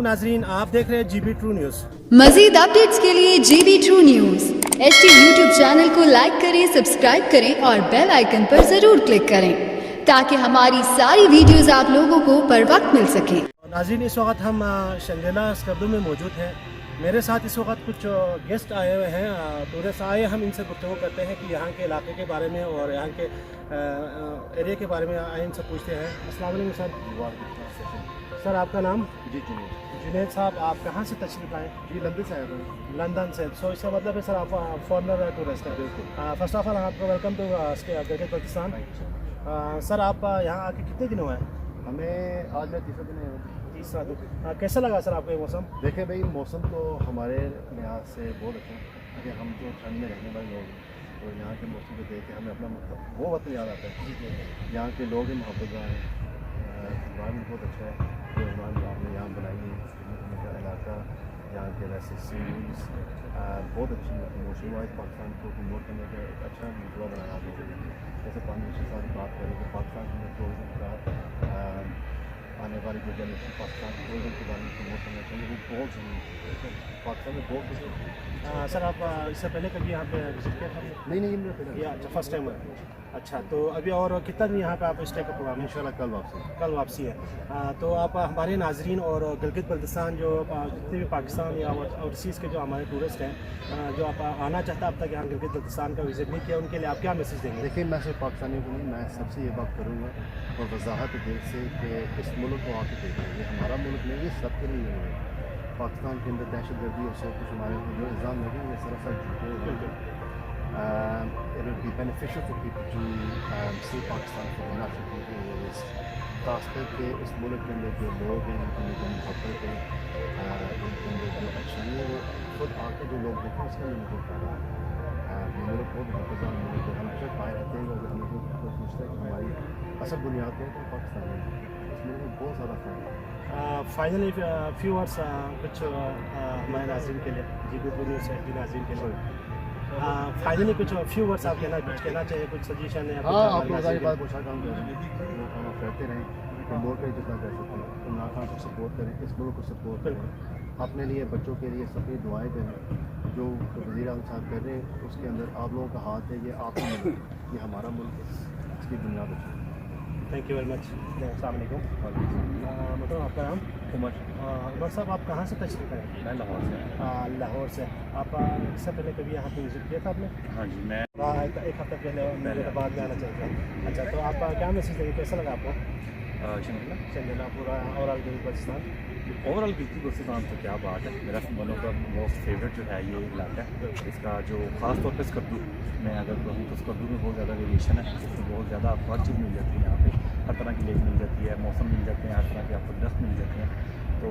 नाजरीन, आप देख रहे हैं GB ट्रू न्यूज़। मजीद अपडेट्स के लिए GB true news HT YouTube channel को लाइक करें, सब्सक्राइब करें और बेल आइकन पर जरूर क्लिक करें ताकि हमारी सारी वीडियोस आप लोगों को पर वक्त मिल सके। नाजरीन, इस वक्त हम शंगेला स्कर्दू में मौजूद हैं। मेरे साथ इस वक्त कुछ गेस्ट आए हुए हैं, टूरिस्ट आए। हम इनसे गुफ्तगू करते हैं कि यहाँ के इलाके के बारे में और यहाँ के एरिया के बारे में आए, इनसे पूछते हैं। अस्सलाम वालेकुम सर। सर, आपका नाम? जी जुनैद। जुनैद साहब, आप कहाँ से तशरीफ़ आए? जी लंदन से आया हूँ। लंदन से। सो इसका मतलब है सर आप फॉरनर टूरिस्ट हैं। फर्स्ट ऑफ ऑल आपका वेलकम टू पाकिस्तान। सर, आप यहाँ आके कितने दिन हुए हैं? हमें आज मैं तीसरा दिन आया हूँ। तीसरा दिन। कैसा लगा सर आपको ये मौसम? देखें भाई, मौसम तो हमारे लिहाज से बहुत अच्छा है क्योंकि हम तो ठंड में रहने वाले लोग हैं, तो यहाँ के मौसम को देख के हमें अपना मतलब वो वक्त याद आता है। यहाँ के लोग ही मोहब्बत हैं, इन्वायरमेंट बहुत अच्छा है जो इन्वायरमेंट आपने यहाँ बनाई है। का इलाका, यहाँ के वैसे सीरीज बहुत अच्छी मौसम वाइज पाकिस्तान को प्रमोट करने का एक अच्छा मुद्दा बनाया आपने। जैसे पानी के साथ बात करें तो पाकिस्तान में टूरिज्म का आने वाली जो जनरेशन पाकिस्तान टूरिज्म के बारे में प्रमोट करना चाहिए, वो बहुत ज़रूरी है। पाकिस्तान में बहुत कुछ। सर, आप इससे पहले कभी यहाँ पे विजिट किया था? नहीं मेरा पहले। अच्छा, फर्स्ट टाइम है। अच्छा, तो अभी और कितना दिन यहाँ पे आप स्टे का प्रोग्राम है? इंशाल्लाह कल वापसी है। तो आप हमारे नाजरीन और गिलगित बल्तिस्तान जो जितने भी पाकिस्तान या ओवरसीज़ के जो हमारे टूरिस्ट हैं, जो आप आना चाहता है अब तक यहाँ गिलगित बल्तिस्तान का विजिट नहीं किया, उनके लिए आप क्या मैसेज देंगे? देखिए, मैं सिर्फ पाकिस्तानियों को नहीं, मैं सबसे ये बात करूँगा और वजाहत दिल से कि इस मुल्क को आके देखें। ये हमारा मुल्क नहीं, ये सबके लिए है। पाकिस्तान के अंदर दहशत गर्दी और सब कुछ हमारे जो इल्ज़ाम लगे ये सरासर झूठे हैं। It would be beneficial for people to see Pakistan for the natural beauty it is. खास करके इस मुल्क के अंदर जो लोग हैं, उनके अंदर जो मोहब्बत है, उनके अंदर जो अच्छाई है, वो खुद आके जो लोग देखें उसका मुझे फ़ायदा है। ये मुल्क बहुत बेहतरीन मुल्क है। हमेशा पाए रहते हैं अगर मुझे कोई पूछता है कि हमारी असल बुनियाद है तो पाकिस्तान है। इस मुल्क में बहुत ज़्यादा फ़ायदा है। फाइनली फ्यू वर्ड्स कुछ हमारे नाज़रीन के लिए, GB ट्रू न्यूज़ के नाज़रीन के लिए फाइनली कुछ फ्यू वर्ड्स आप कहना चाहिए, कुछ सजेशन है? हाँ, आप लोग सारी बात पूछा काम करें, लोग हम करते रहें, प्रमोट करें जितना कर सकते हैं। इमरान खान को सपोर्ट करें, इस मुल्क को सपोर्ट करें, अपने लिए बच्चों के लिए सबकी दुआएं करें। जो वज़ीर आज़म साहब कर रहे हैं उसके अंदर आप लोगों का हाथ है। ये आपका मुल्क है, ये हमारा मुल्क है, इसकी बुनियाद अच्छी है। Thank you very much. अस्सलाम वालेकुम। मतलब आपका नाम? उमर साहब, आप कहाँ से तशरीफ़ आए? मैं लाहौर से। लाहौर से। आप इससे पहले कभी यहाँ पे विजिट किया था आपने? हाँ जी, मैं एक हफ्ते पहले बाद में आना चाहिए। अच्छा, तो आप क्या मैसेज देंगे, कैसा लगा आपको शंगेला पूरा ओवरऑल गिलगित बल्तिस्तान? ओवरऑल गिलगित बल्तिस्तान तो क्या बात है, मेरा one of the most favourite जो है ये इलाका है। इसका जो ख़ास तौर पे स्कर्दू मैं अगर कहूँ तो स्कर्दू में बहुत ज़्यादा वेरिएशन है। इसमें बहुत ज़्यादा आपको हर चीज़ मिल जाती है। यहाँ पे हर तरह की लेक मिल जाती है, मौसम मिल जाते हैं, हर तरह के आपको दस्त मिल जाते हैं। तो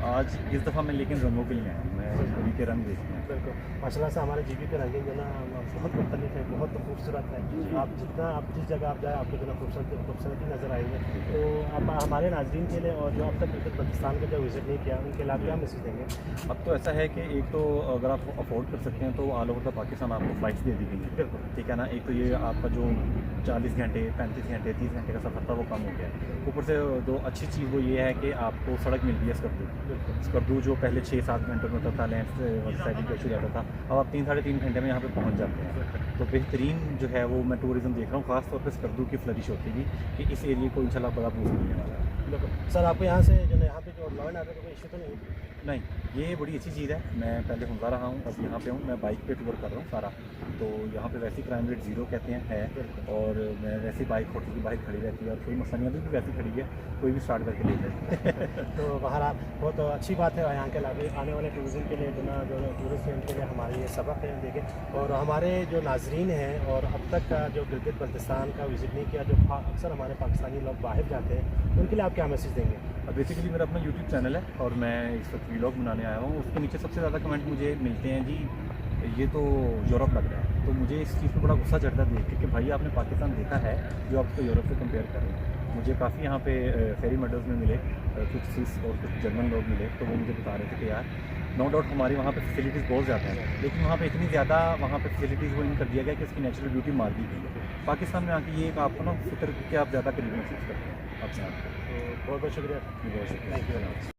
आज इस दफ़ा मैं लेकिन रंगों के लिए आया, मैं रवि के रंग देखने हैं। बिल्कुल, माशाल्लाह से हमारे GB के रंगीन जो ना बहुत मुख्तलिफ है, बहुत खूबसूरत है। आप जिस जगह आप जाए आपको जो ना खूबसूरती नज़र आएगी। तो आप हमारे नाज़रीन के लिए और जो अब तक गिलगित बल्तिस्तान का जो विज़िट नहीं किया उनके लिए क्या मैसेज देंगे? अब तो ऐसा है कि एक तो अगर आप अफोर्ड कर सकते हैं तो ऑल ओवर द पाकिस्तान आपको फ़्लाइट्स दे दी गई है। बिल्कुल, ठीक है ना। एक तो ये आपका जो 40 घंटे 35 घंटे 30 घंटे का सफ़र था वो कम हो गया। ऊपर से जो अच्छी चीज़ वो ये है कि आपको सड़क मिल रही है स्कर्दू जो पहले 6-7 घंटों में होता था, लैंड साइडिंग का इशू रहता था, अब आप 3-3.5 घंटे में यहाँ पे पहुँच जाते हैं। तो बेहतरीन जो है वो मैं टूरिज़्म देख रहा हूँ, ख़ास तौर पे स्कर्दू की फ्लरिश होती है कि इस एरिया को इंशाल्लाह बड़ा बूस्ट मिलने वाला है। बिल्कुल सर, आपको यहाँ से जो यहाँ पे जो लॉ एंड ऑर्डर का कोई इशू तो नहीं? ये बड़ी अच्छी चीज़ है। मैं पहले घूमता रहा हूँ, अब यहाँ पे हूँ, मैं बाइक पे टूर कर रहा हूँ सारा। तो यहाँ पे वैसे क्राइम रेट 0 कहते हैं है, और मैं वैसे बाइक छोटी सी बाइक खड़ी रहती है और कोई मसला नहीं, अभी भी वैसी खड़ी है, कोई भी स्टार्ट करके ले जाए। तो बहरहाल बहुत अच्छी बात है। यहाँ के आने वाले टूरिज़म के लिए जो टूरिस्ट हैं उनके लिए हमारे ये सबक है देखें। और हमारे जो नाजरीन हैं और अब तक का जो गिलगित बल्तिस्तान का विज़िट नहीं किया, जो अक्सर हमारे पाकिस्तानी लोग बाहर जाते हैं, उनके लिए आप क्या मैसेज देंगे? बेसिकली मेरा अपना यूट्यूब चैनल है और मैं इस वक्त व्लॉग बनाने आया हूँ। उसके नीचे सबसे ज़्यादा कमेंट मुझे मिलते हैं, जी ये तो यूरोप लग रहा है। तो मुझे इस चीज़ पर बड़ा गुस्सा चढ़ता है देख के कि भाई आपने पाकिस्तान देखा है जो आप उसको यूरोप से कंपेयर कर रहे हैं। मुझे काफ़ी यहाँ पे फेरी मेडल्स में मिले, कुछ स्विस और कुछ जर्मन लोग मिले, तो वो मुझे बता रहे थे कि यार नो डाउट हमारी वहाँ पे फैसिलिटीज़ बहुत ज़्यादा हैं, लेकिन वहाँ पे इतनी ज़्यादा वहाँ पे फैसिलिटीज़ वो इन कर दिया गया कि उसकी नेचुरल ब्यूटी मार दी गई है। पाकिस्तान में आके ये एक आपको ना फिक्र कि आप ज़्यादा करीब महसूस करते हैं अपने आप को। तो बहुत बहुत शुक्रिया। बहुत शुक्रिया। Thank you.